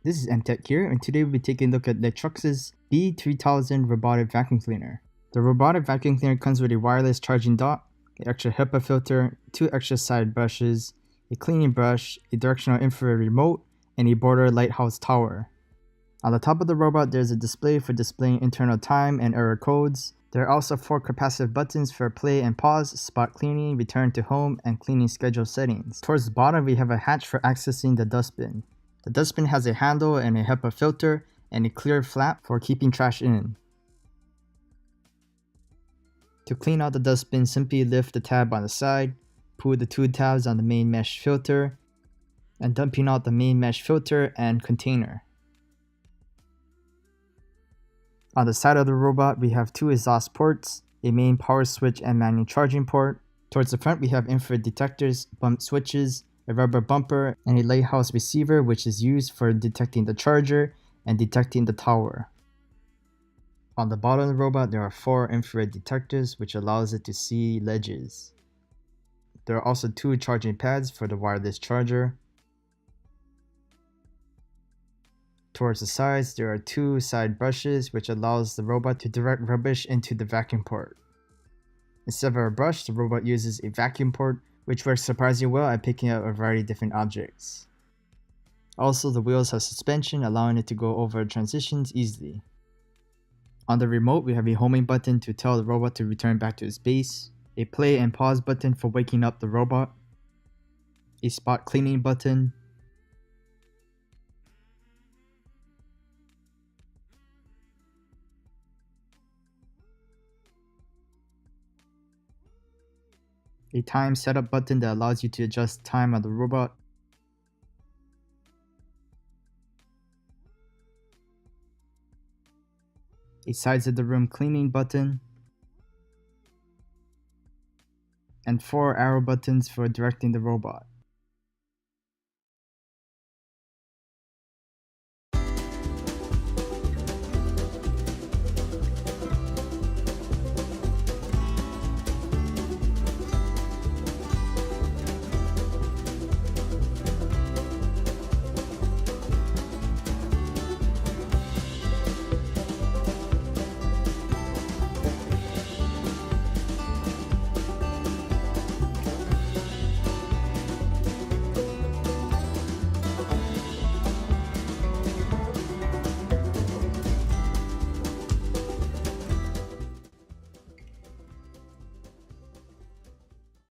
This is MTech here, and today we'll be taking a look at Liectroux's B3000 robotic vacuum cleaner. The robotic vacuum cleaner comes with a wireless charging dock, an extra HEPA filter, 2 extra side brushes, a cleaning brush, a directional infrared remote, and a border lighthouse tower. On the top of the robot, there's a display for displaying internal time and error codes. There are also 4 capacitive buttons for play and pause, spot cleaning, return to home, and cleaning schedule settings. Towards the bottom, we have a hatch for accessing the dustbin. The dustbin has a handle and a HEPA filter and a clear flap for keeping trash in. To clean out the dustbin, simply lift the tab on the side, pull the 2 tabs on the main mesh filter, and dumping out the main mesh filter and container. On the side of the robot, we have 2 exhaust ports, a main power switch and manual charging port. Towards the front, we have infrared detectors, bump switches, a rubber bumper, and a lighthouse receiver, which is used for detecting the charger and detecting the tower. On the bottom of the robot, there are 4 infrared detectors, which allows it to see ledges. There are also 2 charging pads for the wireless charger. Towards the sides, there are 2 side brushes, which allows the robot to direct rubbish into the vacuum port. Instead of a brush, the robot uses a vacuum port, which works surprisingly well at picking up a variety of different objects. Also, the wheels have suspension, allowing it to go over transitions easily. On the remote, we have a homing button to tell the robot to return back to its base, a play and pause button for waking up the robot, a spot cleaning button, a time setup button that allows you to adjust time on the robot, a sides of the room cleaning button, and 4 arrow buttons for directing the robot.